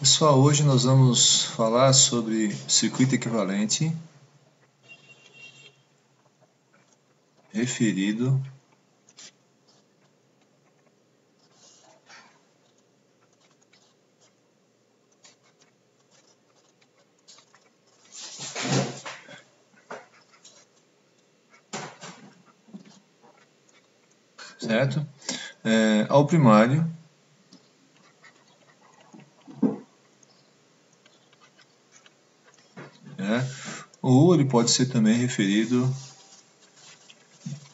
Pessoal, hoje nós vamos falar sobre circuito equivalente referido certo? Ao primário ou ele pode ser também referido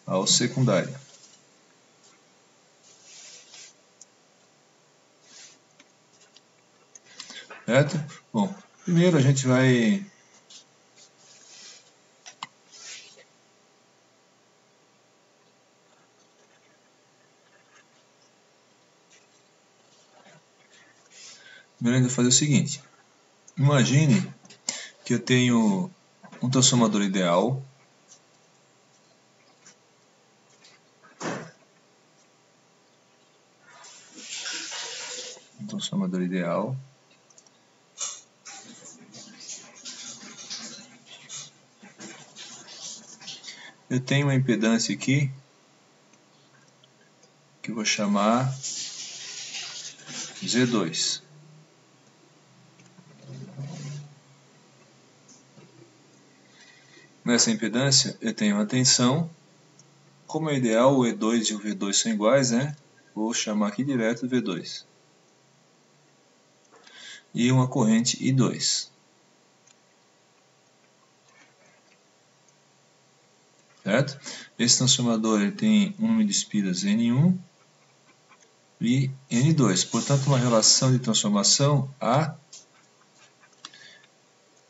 ao secundário. Certo? Bom, primeiro a gente vai fazer o seguinte. Imagine que eu tenho um transformador ideal eu tenho uma impedância aqui que eu vou chamar Z2. Nessa impedância eu tenho uma tensão, como é ideal o E2 e o V2 são iguais, né? Vou chamar aqui direto V2. E uma corrente I2. Certo? Esse transformador ele tem um número de espiras N1 e N2. Portanto, uma relação de transformação A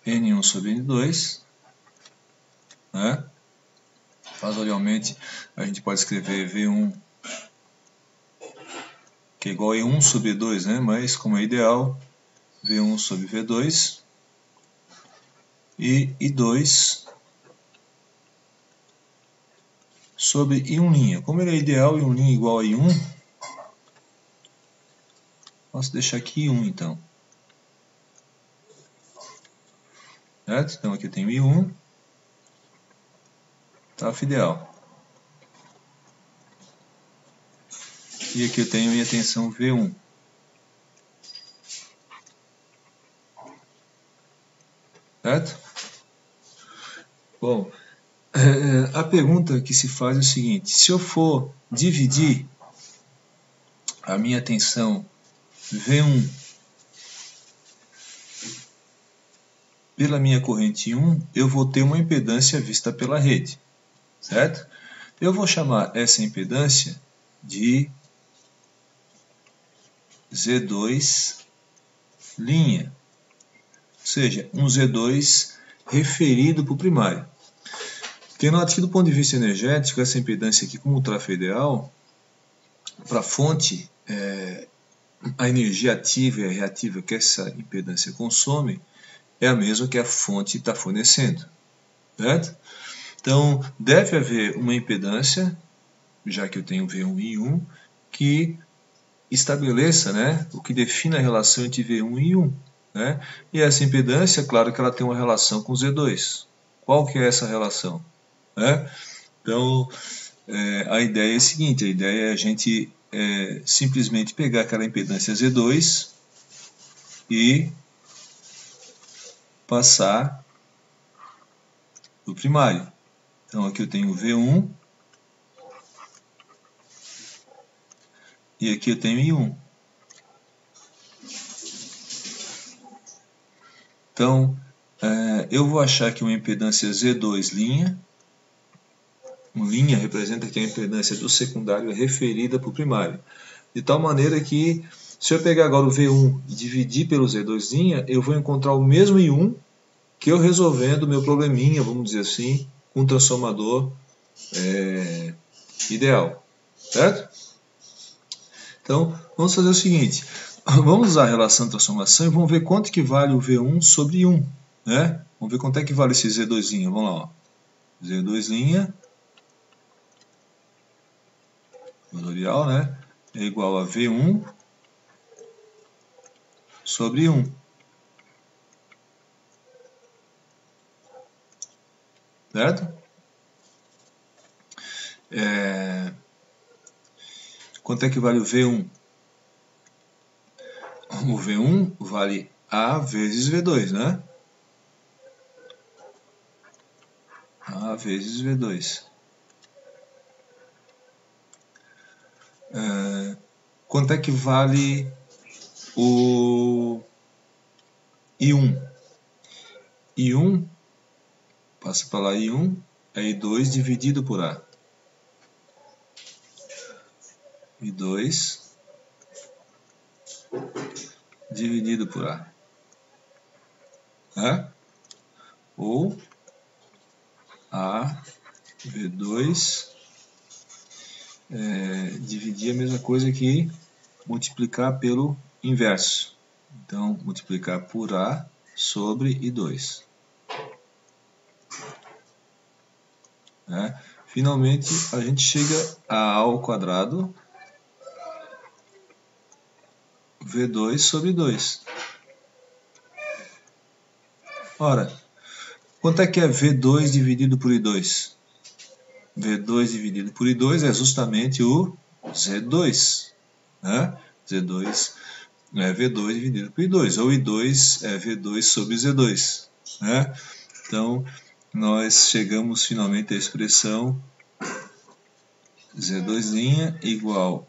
N1 sobre N2. Né? Razorialmente, a gente pode escrever V1 que é igual a E1 sobre E2, né? Mas como é ideal, V1 sobre V2 e I2 sobre I1'. Como ele é ideal, I1' igual a I1, posso deixar aqui I1 então. Certo? Então aqui eu tenho I1, tarefa ideal. E aqui eu tenho minha tensão V1. Certo? Bom, a pergunta que se faz é o seguinte: se eu for dividir a minha tensão V1 pela minha corrente 1, eu vou ter uma impedância vista pela rede. Certo? Eu vou chamar essa impedância de Z2', ou seja, um Z2 referido para o primário. Porque note que do ponto de vista energético, essa impedância aqui, como tráfego ideal, para a fonte, a energia ativa e a reativa que essa impedância consome é a mesma que a fonte está fornecendo. Certo? Então, deve haver uma impedância, já que eu tenho V1 e I1, que estabeleça, né, o que define a relação entre V1 e I1. Né? E essa impedância, claro que ela tem uma relação com Z2. Qual que é essa relação? Né? Então, a ideia é a seguinte, a ideia é a gente simplesmente pegar aquela impedância Z2 e passar para o primário. Então aqui eu tenho V1 e aqui eu tenho I1. Então, eu vou achar que uma impedância Z2', linha representa que a impedância do secundário é referida para o primário. De tal maneira que, se eu pegar agora o V1 e dividir pelo Z2', eu vou encontrar o mesmo I1 que eu resolvendo o meu probleminha, vamos dizer assim, com um transformador ideal. Certo? Então, vamos fazer o seguinte. Vamos usar a relação de transformação e vamos ver quanto que vale o V1 sobre I1. Né? Vamos ver quanto é que vale esse Z2'. Vamos lá. Ó. Z2', valorial, né? É igual a V1 sobre 1. Certo? Quanto é que vale o V1? O V1 vale A vezes V2, né? A vezes V2. Quanto é que vale o I1? I1, passa para lá I1, é I2 dividido por A. I2 dividido por A. Ou A V2 dividir a mesma coisa que multiplicar pelo inverso. Então, multiplicar por A sobre I2. Finalmente, a gente chega a A ao quadrado V2 sobre 2. Ora, quanto é que é V2 dividido por I2? V2 dividido por I2 é justamente o Z2. Z2 é V2 dividido por I2, ou I2 é V2 sobre Z2. Então, nós chegamos finalmente à expressão Z2' igual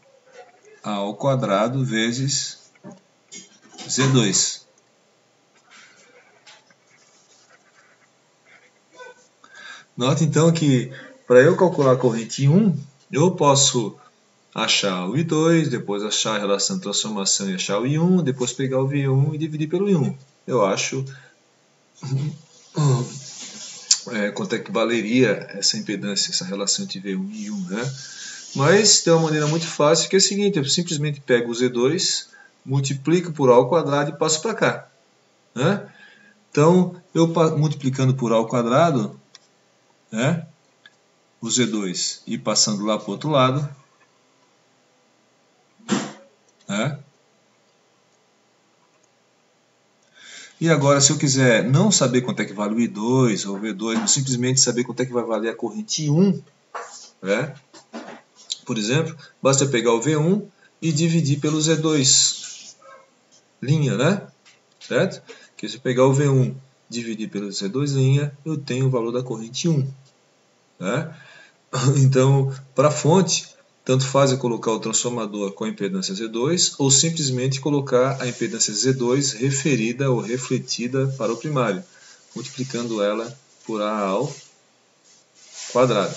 A ao quadrado vezes Z2. Note então que para eu calcular a corrente I1, eu posso achar o I2, depois achar a relação de transformação e achar o I1, depois pegar o V1 e dividir pelo I1. Eu acho quanto é que valeria essa impedância, essa relação entre V1 e I1. Mas tem uma maneira muito fácil que é a seguinte: eu simplesmente pego o Z2, multiplico por A ao quadrado e passo para cá. Então, eu multiplicando por A ao quadrado, o Z2 e passando lá para o outro lado, e agora, se eu quiser não saber quanto é que vale o I2 ou o V2, mas simplesmente saber quanto é que vai valer a corrente I1, por exemplo, basta eu pegar o V1 e dividir pelo Z2, linha, certo? Que se eu pegar o V1 e dividir pelo Z2 linha, eu tenho o valor da corrente 1. Então, para a fonte, tanto faz eu colocar o transformador com a impedância Z2 ou simplesmente colocar a impedância Z2 referida ou refletida para o primário, multiplicando ela por A ao quadrado.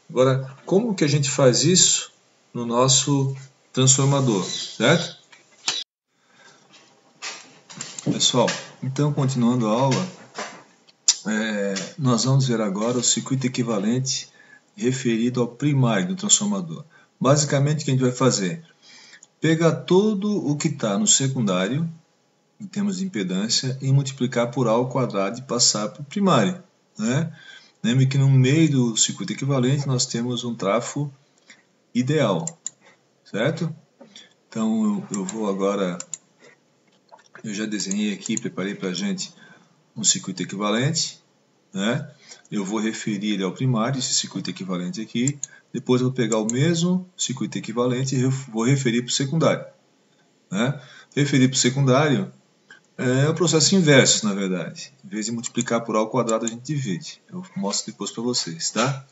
Agora, como que a gente faz isso no nosso transformador, certo? Pessoal, então continuando a aula, nós vamos ver agora o circuito equivalente referido ao primário do transformador. Basicamente, o que a gente vai fazer? Pegar todo o que está no secundário, em termos de impedância, e multiplicar por A ao quadrado e passar para o primário. Lembre que no meio do circuito equivalente nós temos um trafo ideal, certo? Então eu vou agora, eu já desenhei aqui, preparei para a gente um circuito equivalente, eu vou referir ele ao primário, esse circuito equivalente aqui, depois eu vou pegar o mesmo circuito equivalente e vou referir para o secundário. Referir para o secundário é o processo inverso, na verdade. Em vez de multiplicar por A ao quadrado, a gente divide. Eu mostro depois para vocês, tá?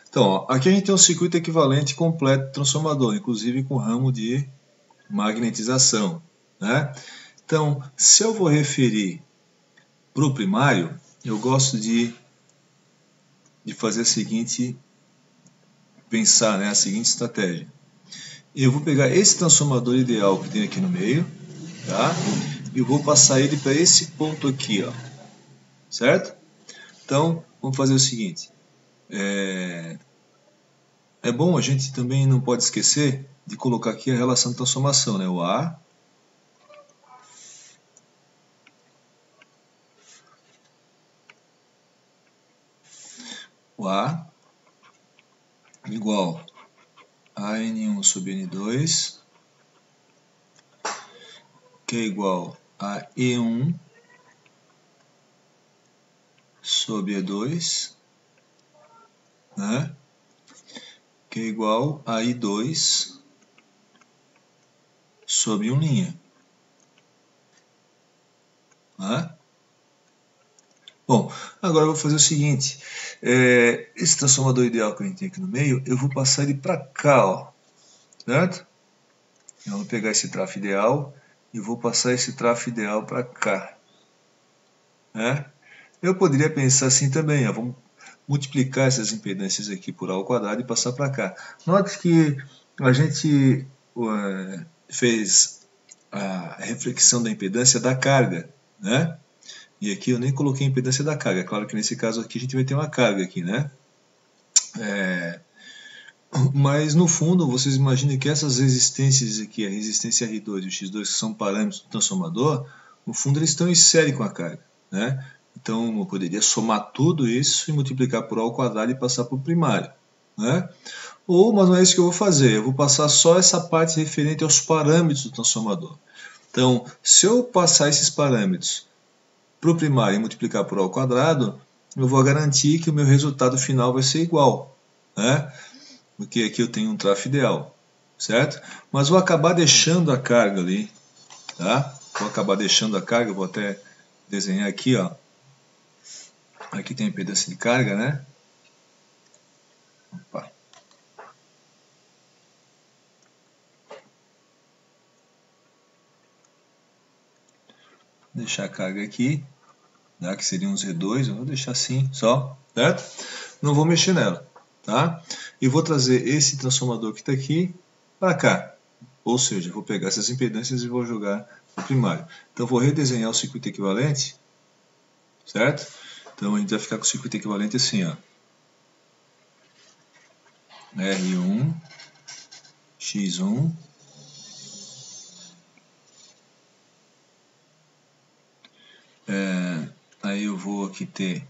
Então, aqui a gente tem um circuito equivalente completo de transformador, inclusive com ramo de magnetização. Então, se eu vou referir para o primário, eu gosto de fazer a seguinte, pensar a seguinte estratégia. Eu vou pegar esse transformador ideal que tem aqui no meio, e vou passar ele para esse ponto aqui, certo? Então, vamos fazer o seguinte. É bom, a gente também não pode esquecer de colocar aqui a relação de transformação, o A igual a N1 sobre N2 que é igual a E1 sobre E2, né? Que é igual a I2 sobre 1'. Né? Bom, agora eu vou fazer o seguinte, esse transformador ideal que a gente tem aqui no meio, eu vou passar ele para cá, ó, certo? Eu vou pegar esse trafo ideal e vou passar esse trafo ideal para cá. Né? Eu poderia pensar assim também, ó, vamos multiplicar essas impedâncias aqui por A ao quadrado e passar para cá. Note que a gente fez a reflexão da impedância da carga, né? E aqui eu nem coloquei a impedância da carga. Claro que nesse caso aqui a gente vai ter uma carga aqui, né? Mas no fundo vocês imaginem que essas resistências aqui, a resistência R2 e o X2, que são parâmetros do transformador, no fundo eles estão em série com a carga, né? Então eu poderia somar tudo isso e multiplicar por A ao quadrado e passar para o primário, né? Mas não é isso que eu vou fazer, eu vou passar só essa parte referente aos parâmetros do transformador. Então, se eu passar esses parâmetros para o primário e multiplicar por A ao quadrado, eu vou garantir que o meu resultado final vai ser igual, né? Porque aqui eu tenho um trafo ideal, certo? Mas vou acabar deixando a carga ali, tá? Vou acabar deixando a carga, vou até desenhar aqui, ó. Aqui tem a impedância de carga, né? Opa. Vou deixar a carga aqui, tá? Que seria um Z2, eu vou deixar assim só, certo? Não vou mexer nela, tá? E vou trazer esse transformador que está aqui para cá. Ou seja, vou pegar essas impedâncias e vou jogar no primário. Então vou redesenhar o circuito equivalente, certo? Então a gente vai ficar com o circuito equivalente assim, ó. R1, X1, aí eu vou aqui ter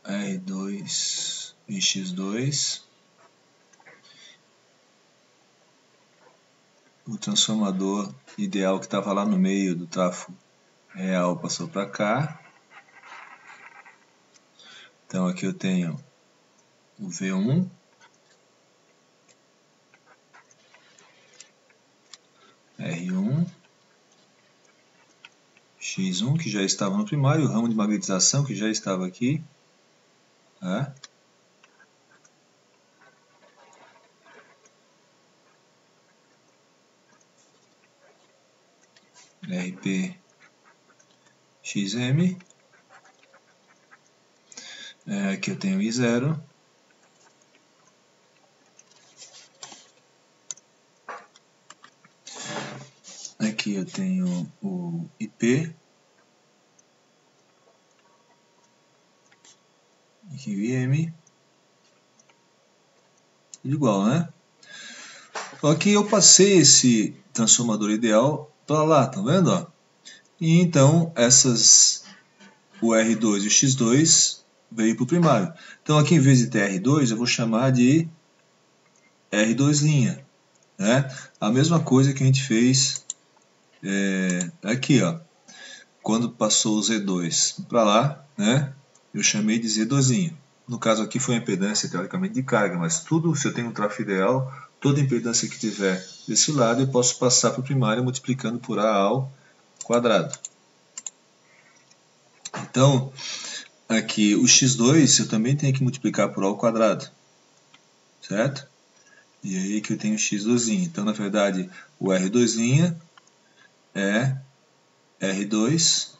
R2 e X2, o transformador ideal que estava lá no meio do trafo real passou para cá, então aqui eu tenho o V1, R1, X1 que já estava no primário, o ramo de magnetização que já estava aqui, tá? RP XM, aqui eu tenho I0, aqui eu tenho o IP, aqui o IM, tudo igual, né? Aqui eu passei esse transformador ideal para lá, tá vendo? Ó? E então o R2 e o X2 veio para o primário. Então aqui em vez de ter R2 eu vou chamar de R2', né? A mesma coisa que a gente fez aqui, ó. Quando passou o Z2 para lá, né? Eu chamei de Z2'. No caso aqui foi a impedância teoricamente de carga, mas tudo, se eu tenho um trafo ideal, toda impedância que tiver desse lado eu posso passar para o primário multiplicando por A ao quadrado. Então, aqui o X2 eu também tenho que multiplicar por A ao quadrado, certo? E aí que eu tenho X2'. Então, na verdade, o R2' é R2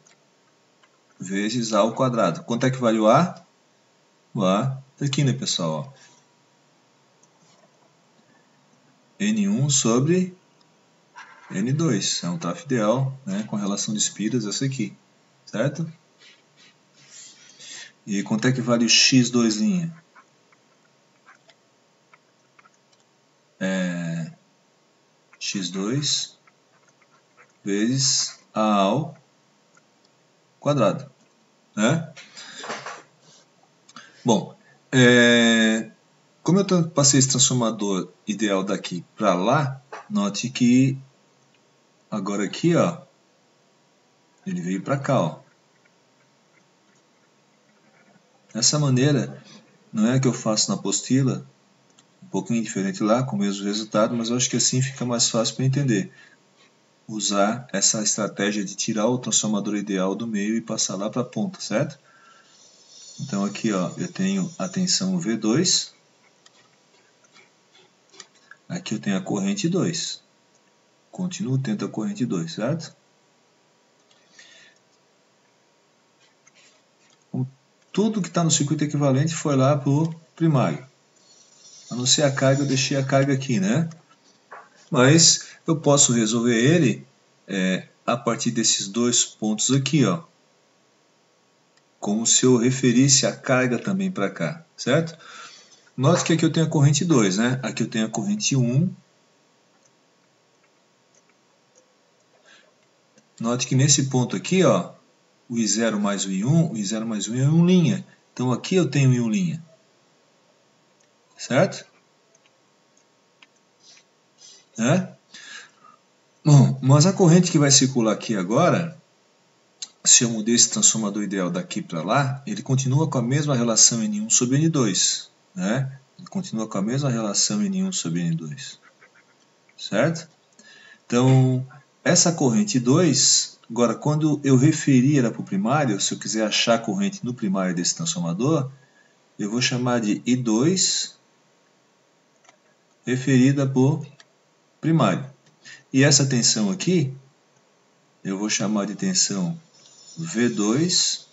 vezes A ao quadrado. Quanto é que vale o A? O A está aqui, né, pessoal? Ó. N1 sobre N2. É um trafo ideal, né, com relação de espiras, essa aqui, certo? E quanto é que vale o X2'? X2 vezes A ao quadrado, né? Bom, Como eu passei esse transformador ideal daqui para lá, note que agora aqui, ó, ele veio para cá, ó. Dessa maneira, não é que eu faço na apostila, um pouquinho diferente lá, com o mesmo resultado, mas eu acho que assim fica mais fácil para entender. Usar essa estratégia de tirar o transformador ideal do meio e passar lá para a ponta, certo? Então aqui, ó, eu tenho a tensão V2, aqui eu tenho a corrente 2, continuo tendo a corrente 2, certo? Tudo que está no circuito equivalente foi lá para o primário. A não ser a carga, eu deixei a carga aqui, né? Mas eu posso resolver ele a partir desses dois pontos aqui, ó. Como se eu referisse a carga também para cá, certo? Note que aqui eu tenho a corrente 2, né? Aqui eu tenho a corrente 1. Note que nesse ponto aqui, ó, o I0 mais o I1, o I0 mais o I1 é 1'. Então aqui eu tenho I1'. Certo? Bom, mas a corrente que vai circular aqui agora, se eu mudei esse transformador ideal daqui para lá, ele continua com a mesma relação N1 sobre N2. Né? Ele continua com a mesma relação N1 sobre N2. Certo? Então, essa corrente 2, agora quando eu referir ela para o primário, se eu quiser achar a corrente no primário desse transformador, eu vou chamar de I2 referida para o primário. E essa tensão aqui, eu vou chamar de tensão V2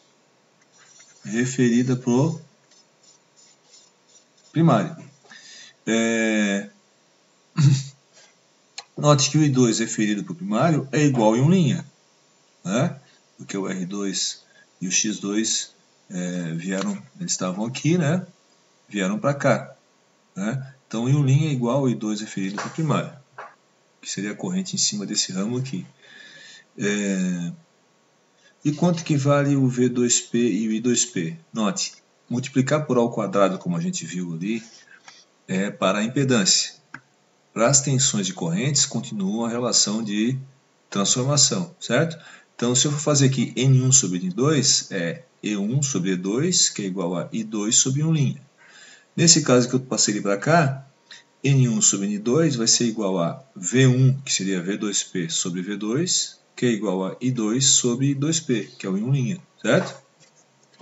referida para o primário. Note que o I2 referido para o primário é igual em 1', né? Porque o R2 e o X2 eles estavam aqui, né? Vieram para cá. Né? Então, em 1' é igual ao I2 referido para o primário, que seria a corrente em cima desse ramo aqui. E quanto que vale o V2P e o I2P? Note, multiplicar por A ao quadrado, como a gente viu ali, é para a impedância. Para as tensões de correntes, continua a relação de transformação, certo? Então, se eu for fazer aqui N1 sobre N2, é E1 sobre E2, que é igual a I2 sobre 1'. Nesse caso que eu passei ele para cá, N1 sobre N2 vai ser igual a V1, que seria V2P sobre V2, que é igual a I2 sobre 2P, que é o em 1', certo?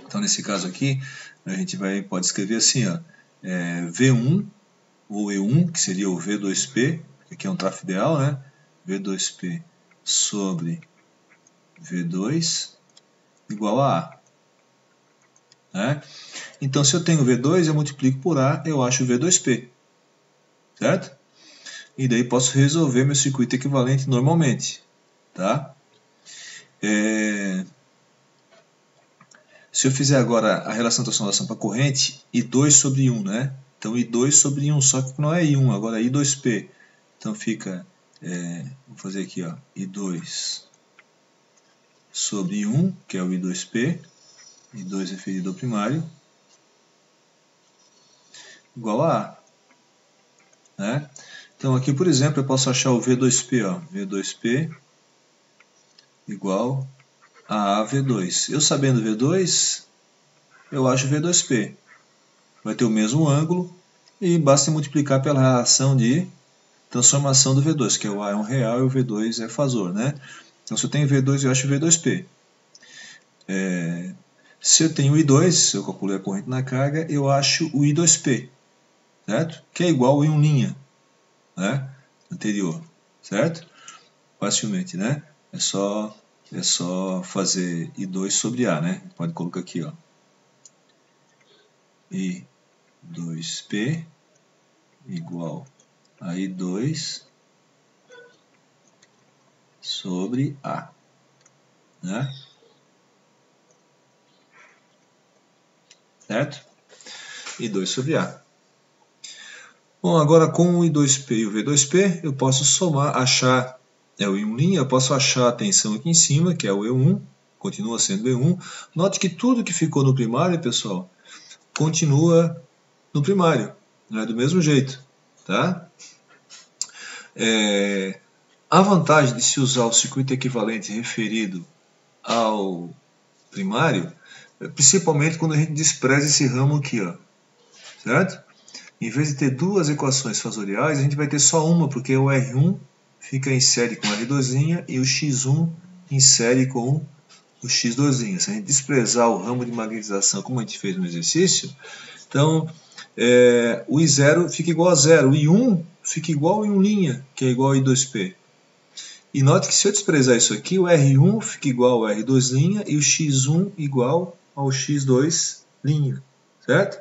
Então, nesse caso aqui, a gente pode escrever assim, ó, V1, ou E1, que seria o V2P, que aqui é um trafo ideal, né? V2P sobre V2 igual a A. Né? Então, se eu tenho V2, eu multiplico por A, eu acho V2P. Certo? E daí posso resolver meu circuito equivalente normalmente. Tá? Se eu fizer agora a relação de transformação para corrente, I2 sobre 1, né? Então, I2 sobre 1, só que não é I1, agora é I2P. Então, fica, vou fazer aqui, ó, I2 sobre 1, que é o I2P, I2 referido ao primário, igual a A. Né? Então, aqui, por exemplo, eu posso achar o V2P, ó, V2P igual a AV2. Eu sabendo V2, eu acho V2P. Vai ter o mesmo ângulo e basta multiplicar pela relação de transformação do V2, que o A é um real e o V2 é fazor, né? Então, se eu tenho V2, eu acho V2P. Se eu tenho I2, se eu calculei a corrente na carga, eu acho o I2P, certo? Que é igual em 1', né? Anterior, certo? Facilmente, né? É só fazer I2 sobre A, né? Pode colocar aqui, ó. I2P igual a I2 sobre A, né? Certo? I2 sobre A. Bom, agora com o I2P e o V2P, eu posso somar, achar o I1', eu posso achar a tensão aqui em cima, que é o E1, continua sendo E1. Note que tudo que ficou no primário, pessoal, continua no primário. Não é do mesmo jeito, tá? A vantagem de se usar o circuito equivalente referido ao primário, principalmente quando a gente despreza esse ramo aqui, ó, certo? Em vez de ter duas equações fasoriais, a gente vai ter só uma, porque o R1 fica em série com o R2' e o X1 em série com o X2'. Se a gente desprezar o ramo de magnetização, como a gente fez no exercício, então o I0 fica igual a zero, o I1 fica ', que é igual a I2P. E note que se eu desprezar isso aqui, o R1 fica igual ao R2' e o X1 igual ao X2', certo?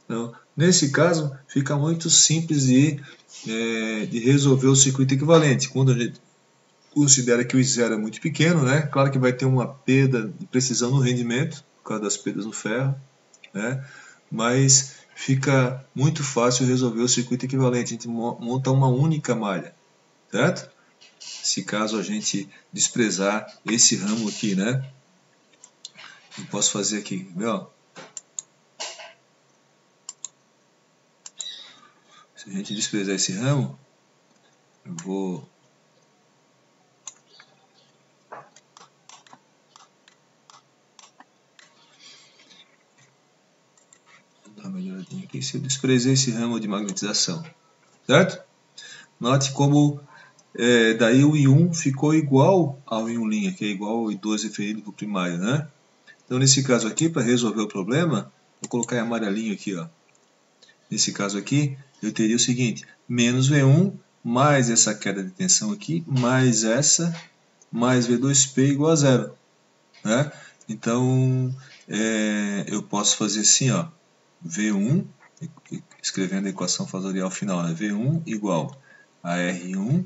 Então, nesse caso, fica muito simples de resolver o circuito equivalente. Quando a gente considera que o I0 é muito pequeno, né? Claro que vai ter uma perda de precisão no rendimento, por causa das perdas no ferro, né? Mas fica muito fácil resolver o circuito equivalente. A gente monta uma única malha, certo? Se caso a gente desprezar esse ramo aqui, né? Eu posso fazer aqui, viu? Se a gente desprezar esse ramo, eu vou dar uma melhoradinha aqui. Se eu desprezar esse ramo de magnetização, certo? Note como daí o I1 ficou igual ao I1', que é igual ao I2 referido para o primário, né? Então nesse caso aqui, para resolver o problema, vou colocar em amarelinho aqui, ó. Nesse caso aqui, eu teria o seguinte, menos V1 mais essa queda de tensão aqui, mais essa, mais V2P igual a zero, né? Então, eu posso fazer assim, ó, V1, escrevendo a equação fasorial final, né? V1 igual a R1,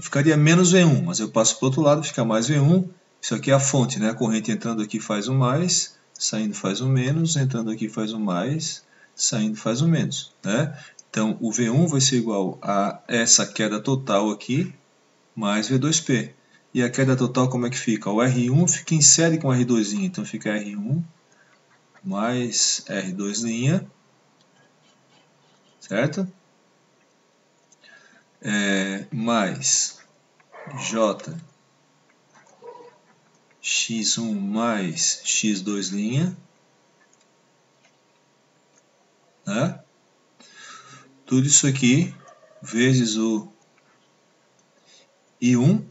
ficaria menos V1, mas eu passo para o outro lado, fica mais V1, isso aqui é a fonte, né? A corrente entrando aqui faz um mais, saindo faz um menos, entrando aqui faz um mais, saindo faz um menos, né? Então, o V1 vai ser igual a essa queda total aqui, mais V2P. E a queda total como é que fica? O R1 fica em série com o R2', então fica R1 mais R2', certo? Mais J X1 mais X2', né? Tudo isso aqui vezes o I1,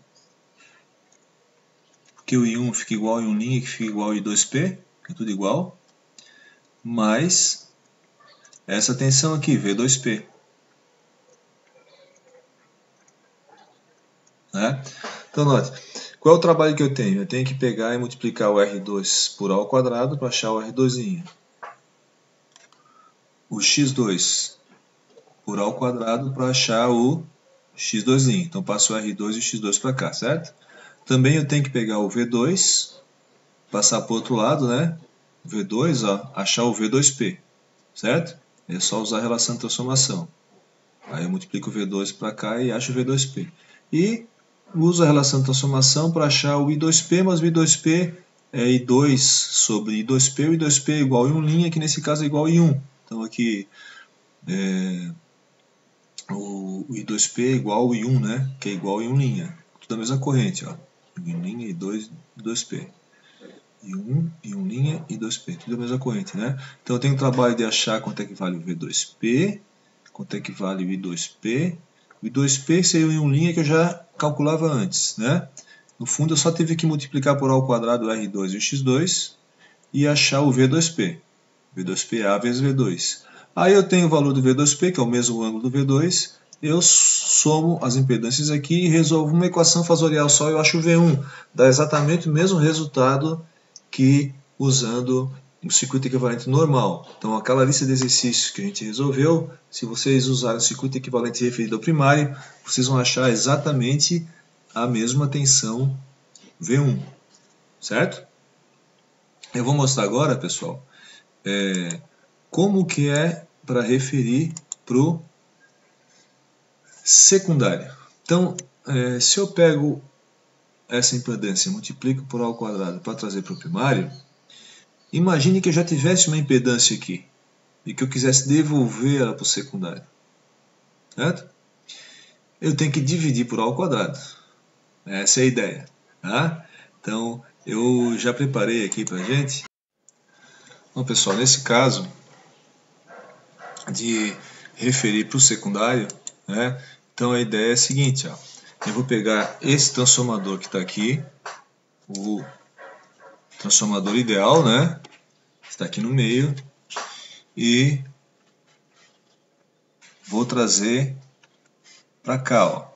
porque o I1 fica igual a I1', que fica igual a I2P, é tudo igual, mais essa tensão aqui, V2P. Né? Então, note, qual é o trabalho que eu tenho? Eu tenho que pegar e multiplicar o R2 por A ao quadrado para achar o R2'. O X2 por A ao quadrado para achar o X2'. Então, passo o R2 e o X2 para cá, certo? Também eu tenho que pegar o V2, passar para o outro lado, né? V2, ó, achar o V2P, certo? É só usar a relação de transformação. Aí eu multiplico o V2 para cá e acho o V2P. E uso a relação de transformação para achar o I2P, mas o I2P é I2 sobre I2P, o I2P é igual a I1', que nesse caso é igual a I1. Então aqui o I2P é igual ao I1, né? Que é igual a I1'. Tudo a mesma corrente, ó. I1', I2, I2P. I1, I1', I2P. Tudo a mesma corrente, né? Então eu tenho o trabalho de achar quanto é que vale o V2P, quanto é que vale o I2P. O I2P seria o I1' que eu já calculava antes, né? No fundo eu só tive que multiplicar por A ao quadrado o R2 e o X2 e achar o V2P. V2P é A vezes V2. Aí eu tenho o valor do V2P, que é o mesmo ângulo do V2, eu somo as impedâncias aqui e resolvo uma equação fasorial só, eu acho o V1. Dá exatamente o mesmo resultado que usando o circuito equivalente normal. Então, aquela lista de exercícios que a gente resolveu, se vocês usarem o circuito equivalente referido ao primário, vocês vão achar exatamente a mesma tensão V1, certo? Eu vou mostrar agora, pessoal, como que é para referir para o secundário. Então, se eu pego essa impedância e multiplico por A ao quadrado para trazer para o primário, imagine que eu já tivesse uma impedância aqui. e que eu quisesse devolver ela para o secundário, certo? Eu tenho que dividir por A ao quadrado. Essa é a ideia, tá? Então, eu já preparei aqui para a gente. Bom, pessoal, nesse caso de referir para o secundário, né? Então a ideia é a seguinte, ó. Eu vou pegar esse transformador que está aqui, o transformador ideal, né? Está aqui no meio, e vou trazer para cá, ó.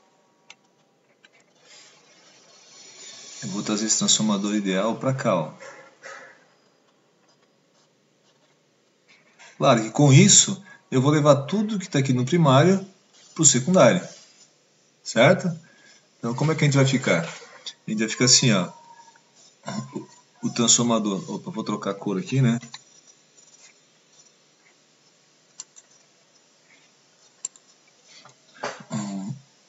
Eu vou trazer esse transformador ideal para cá, ó. Claro que com isso eu vou levar tudo que está aqui no primário para o secundário, certo? Então como é que a gente vai ficar? A gente vai ficar assim, ó. O transformador, opa, vou trocar a cor aqui, né?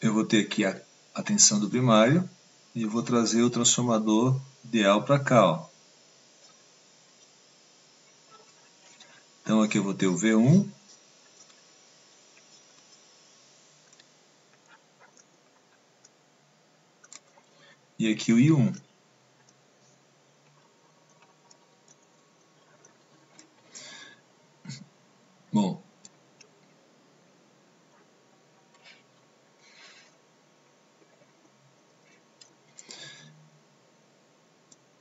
Eu vou ter aqui a tensão do primário e eu vou trazer o transformador ideal para cá, ó. Então aqui eu vou ter o V1 e aqui o I1. Bom,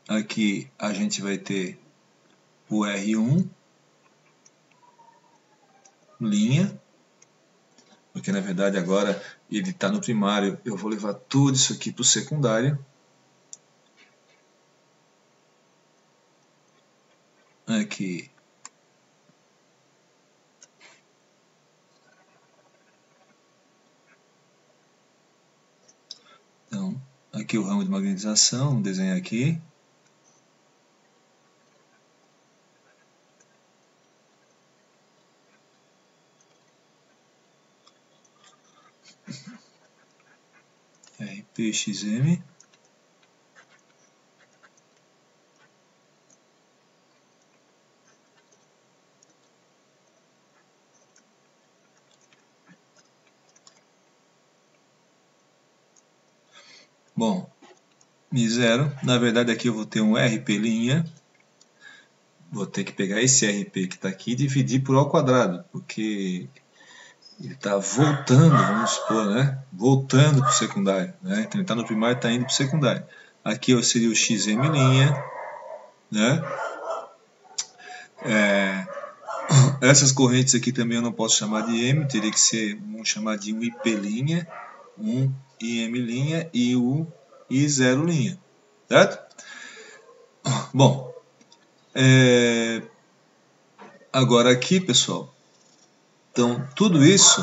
aqui a gente vai ter o R1 linha, porque na verdade agora ele está no primário, eu vou levar tudo isso aqui para o secundário. Aqui então, aqui o ramo de magnetização, vou desenhar aqui. RPXM. Bom, Mi0, na verdade aqui eu vou ter um RP', vou ter que pegar esse RP que está aqui e dividir por A ao quadrado, porque ele está voltando, vamos supor, né? Voltando para o secundário, né? Então ele está no primário e está indo para o secundário. Aqui seria o XM', né? Essas correntes aqui também eu não posso chamar de M, teria que ser, vamos chamar de um IP', um IM' e o I0', certo? Bom, agora aqui, pessoal, então tudo isso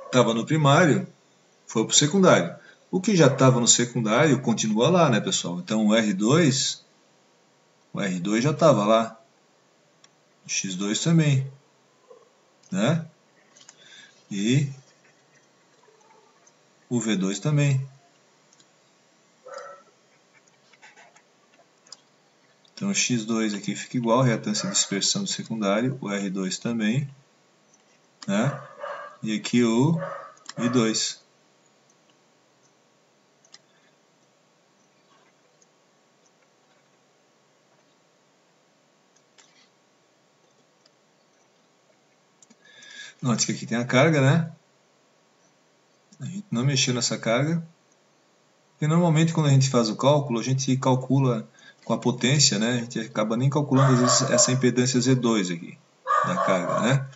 estava no primário, foi para o secundário. O que já estava no secundário continua lá, né, pessoal? Então o R2 já estava lá, o X2 também, né? E o V2 também. Então o X2 aqui fica igual, reatância e dispersão do secundário, o R2 também, né? E aqui o I2. Note que aqui tem a carga, né? A gente não mexeu nessa carga. Porque normalmente quando a gente faz o cálculo, a gente calcula com a potência, né? A gente acaba nem calculando às vezes essa impedância Z2 aqui, da carga, né?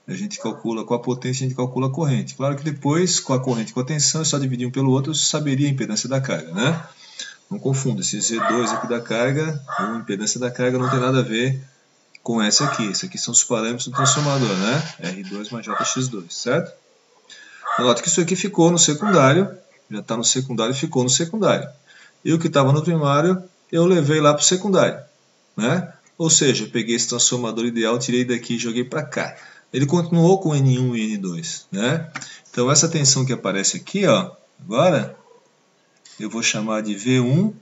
A gente calcula com a potência, a gente calcula a corrente. Claro que depois, com a corrente e com a tensão, é só dividir um pelo outro, você saberia a impedância da carga, né? Não confunda, esse Z2 aqui da carga, ou a impedância da carga, não tem nada a ver com essa aqui. Esses aqui são os parâmetros do transformador, né? R2 mais JX2, certo? Nota que isso aqui ficou no secundário, já está no secundário e ficou no secundário. E o que estava no primário, eu levei lá para o secundário, né? Ou seja, eu peguei esse transformador ideal, tirei daqui e joguei para cá. Ele continuou com N1 e N2, né? Então essa tensão que aparece aqui, ó, agora, eu vou chamar de V1S,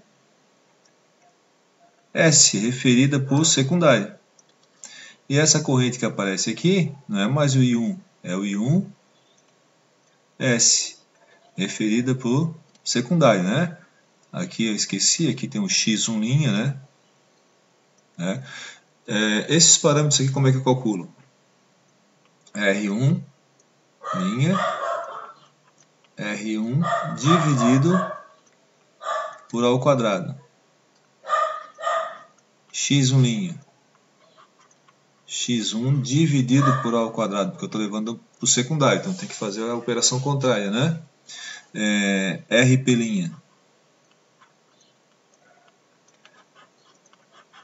referida por secundário. E essa corrente que aparece aqui não é mais o I1, é o I1S, referida por secundário, né? Aqui eu esqueci, aqui tem um X1', né? Esses parâmetros aqui, como é que eu calculo? R1', R1 dividido por A ao quadrado. X1', X1 dividido por A ao quadrado, porque eu estou levando para o secundário, então tem que fazer a operação contrária, né? RP',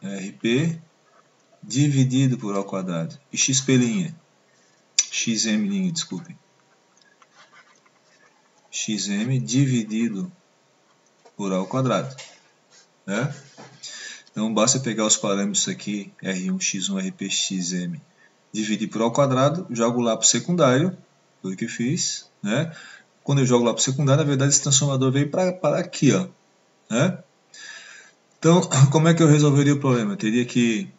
RP dividido por A ao quadrado. E XP', XM', desculpe. XM dividido por A ao quadrado, né? Então basta pegar os parâmetros aqui, R1, X1, RP, XM, dividir por A ao quadrado, jogo lá para o secundário, foi o que fiz, né? Quando eu jogo lá para o secundário, na verdade esse transformador veio para aqui, ó, né? Então, como é que eu resolveria o problema? Eu teria que,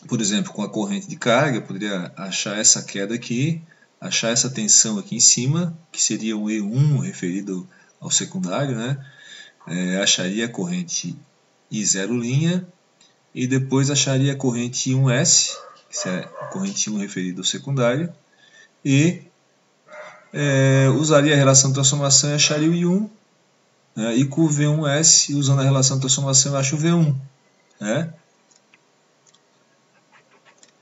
por exemplo, com a corrente de carga, eu poderia achar essa queda aqui, achar essa tensão aqui em cima, que seria o E1 referido ao secundário, né? Acharia a corrente I0', e depois acharia a corrente I1S, que é a corrente I1 referida ao secundário, e usaria a relação de transformação e acharia o I1, né? E com o V1S, usando a relação de transformação, eu acho o V1. Né?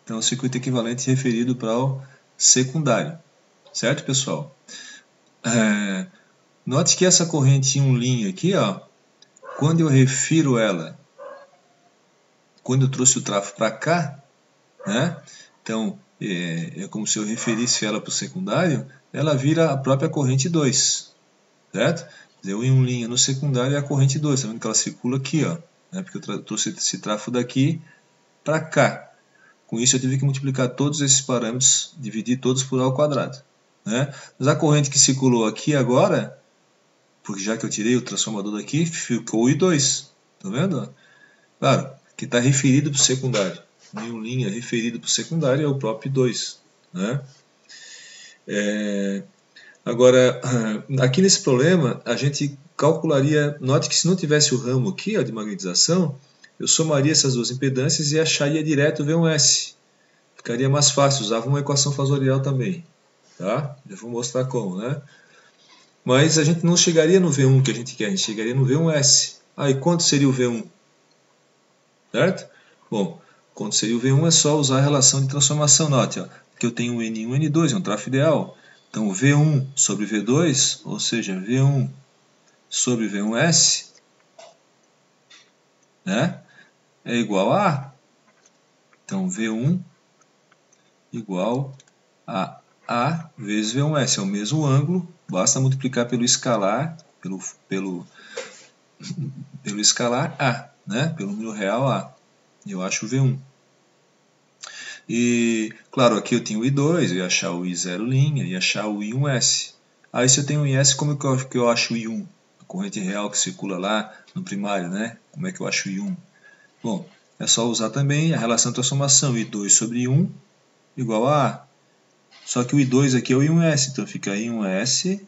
Então, o circuito equivalente referido para o secundário. Certo, pessoal? Note que essa corrente I1' aqui, ó, quando eu refiro ela, quando eu trouxe o tráfego para cá, né? Então, é como se eu referisse ela para o secundário, ela vira a própria corrente 2, certo? Eu em um linha no secundário é a corrente 2, tá vendo que ela circula aqui, ó, né? Porque eu trouxe esse tráfego daqui para cá. Com isso eu tive que multiplicar todos esses parâmetros, dividir todos por A ao quadrado, né? Mas a corrente que circulou aqui agora, porque já que eu tirei o transformador daqui, ficou o I2, tá vendo? Claro, que está referido para o secundário. Em linha referido para o secundário é o próprio 2. Né? Agora, aqui nesse problema, a gente calcularia, note que se não tivesse o ramo aqui, ó, de magnetização, eu somaria essas duas impedâncias e acharia direto o V1S. Ficaria mais fácil, usava uma equação fasorial também. Tá? Já vou mostrar como, né? Mas a gente não chegaria no V1 que a gente quer, a gente chegaria no V1S. E quanto seria o V1? Certo? Bom, quando seria o V1 é só usar a relação de transformação. Note, ó, que eu tenho N1 e N2, é um tráfego ideal. Então V1 sobre V2, ou seja, V1 sobre V1S, né, é igual a A. Então V1 igual a A vezes V1S. É o mesmo ângulo, basta multiplicar pelo escalar, pelo escalar A, né, pelo número real A. Eu acho o V1. E, claro, aqui eu tenho o I2, eu ia achar o I0', ia achar o I1S. Aí se eu tenho o I1S, como que eu acho o I1? A corrente real que circula lá no primário, né? Como é que eu acho o I1? Bom, é só usar também a relação de transformação I2 sobre I1 igual a A. Só que o I2 aqui é o I1S, então fica I1S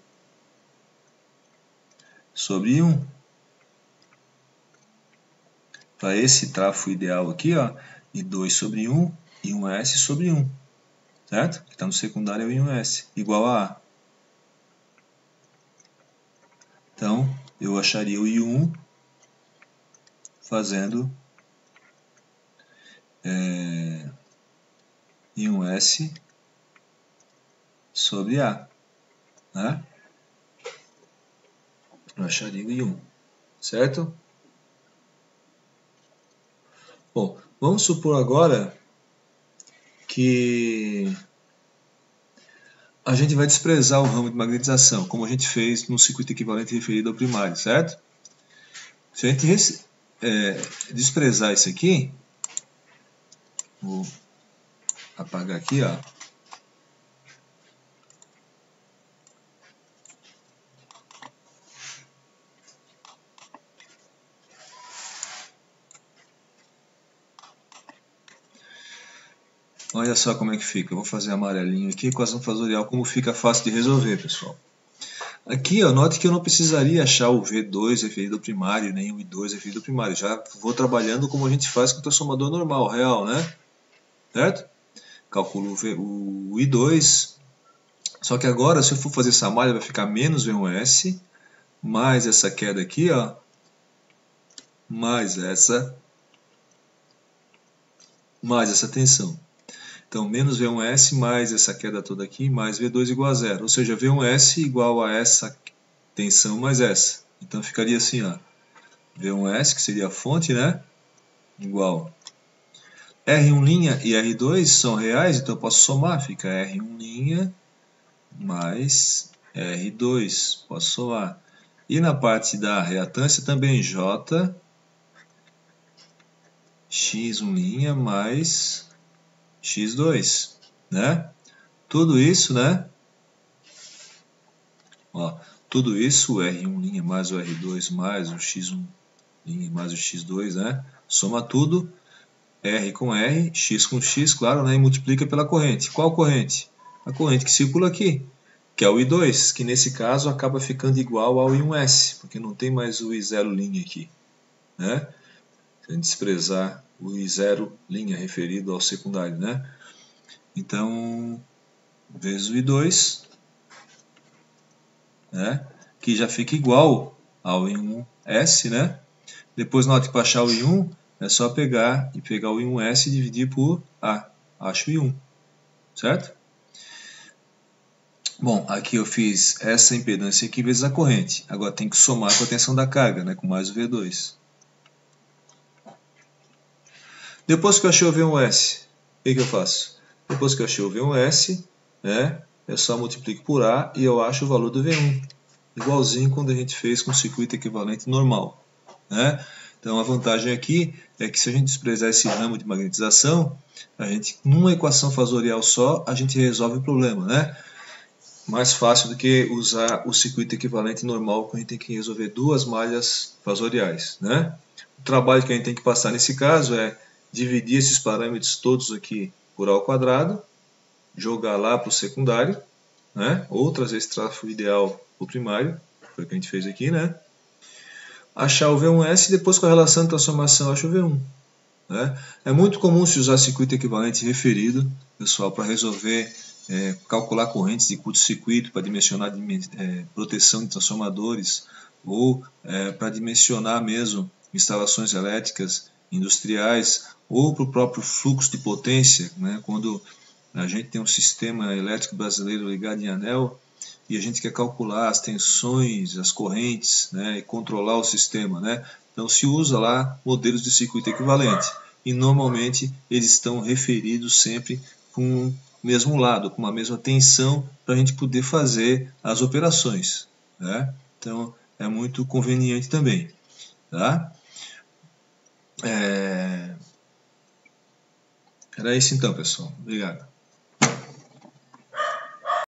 sobre I1. Para esse tráfego ideal aqui, ó, I2 sobre I1, I1S sobre I1. Certo? Que está no secundário é o I1S, igual a A. Então, eu acharia o I1 fazendo I1S sobre A. Né? Eu acharia o I1. Certo? Bom, vamos supor agora que a gente vai desprezar o ramo de magnetização, como a gente fez no circuito equivalente referido ao primário, certo? Se a gente desprezar isso aqui, vou apagar aqui, ó. Olha só como é que fica. Eu vou fazer amarelinho aqui, equação fasorial, como fica fácil de resolver, pessoal. Aqui, ó, note que eu não precisaria achar o V2 referido ao primário, nem o I2 referido ao primário. Já vou trabalhando como a gente faz com o transformador normal, real, né? Certo? Calculo o I2. Só que agora, se eu for fazer essa malha, vai ficar menos V1S, mais essa queda aqui, ó, mais essa tensão. Então, menos V1S mais essa queda toda aqui, mais V2 igual a zero. Ou seja, V1S igual a essa tensão mais essa. Então, ficaria assim, ó. V1S, que seria a fonte, né? Igual R1' e R2 são reais, então eu posso somar. Fica R1' mais R2. Posso somar. E na parte da reatância também J X1' mais X2, né? Tudo isso, né? Ó, tudo isso, o R1' mais o R2 mais o X1' mais o X2, né? Soma tudo, R com R, X com X, claro, né? E multiplica pela corrente. Qual corrente? A corrente que circula aqui, que é o I2, que nesse caso acaba ficando igual ao I1S, porque não tem mais o I0' aqui, né? Se a gente desprezar o I0' referido ao secundário, né? Então, vezes o I2, né? Que já fica igual ao I1S, né? Depois, note que para achar o I1 é só pegar o I1S e dividir por A. Acho o I1, certo? Bom, aqui eu fiz essa impedância aqui vezes a corrente. Agora tem que somar com a tensão da carga, né? Com mais o V2. Depois que eu achei o V1S, o que eu faço? Depois que eu achei o V1S, né? Eu só multiplico por A e eu acho o valor do V1. Igualzinho quando a gente fez com o circuito equivalente normal, né? Então a vantagem aqui é que se a gente desprezar esse ramo de magnetização, a gente, numa equação fasorial só, a gente resolve o problema, né? Mais fácil do que usar o circuito equivalente normal, quando a gente tem que resolver duas malhas fasoriais, né? O trabalho que a gente tem que passar nesse caso é dividir esses parâmetros todos aqui por A ao quadrado, jogar lá para o secundário, né? Ou trazer esse tráfego ideal para o primário, foi o que a gente fez aqui, né? Achar o V1S e depois com a relação de transformação acho o V1. Né? É muito comum se usar circuito equivalente referido, pessoal, para resolver, calcular correntes de curto-circuito, para dimensionar proteção de transformadores, ou para dimensionar mesmo instalações elétricas industriais, ou para o próprio fluxo de potência, né? Quando a gente tem um sistema elétrico brasileiro ligado em anel, e a gente quer calcular as tensões, as correntes, né, e controlar o sistema, né? Então se usa lá modelos de circuito equivalente e normalmente eles estão referidos sempre com o mesmo lado, com a mesma tensão para a gente poder fazer as operações, né? Então é muito conveniente também, tá? Era isso então, pessoal. Obrigado.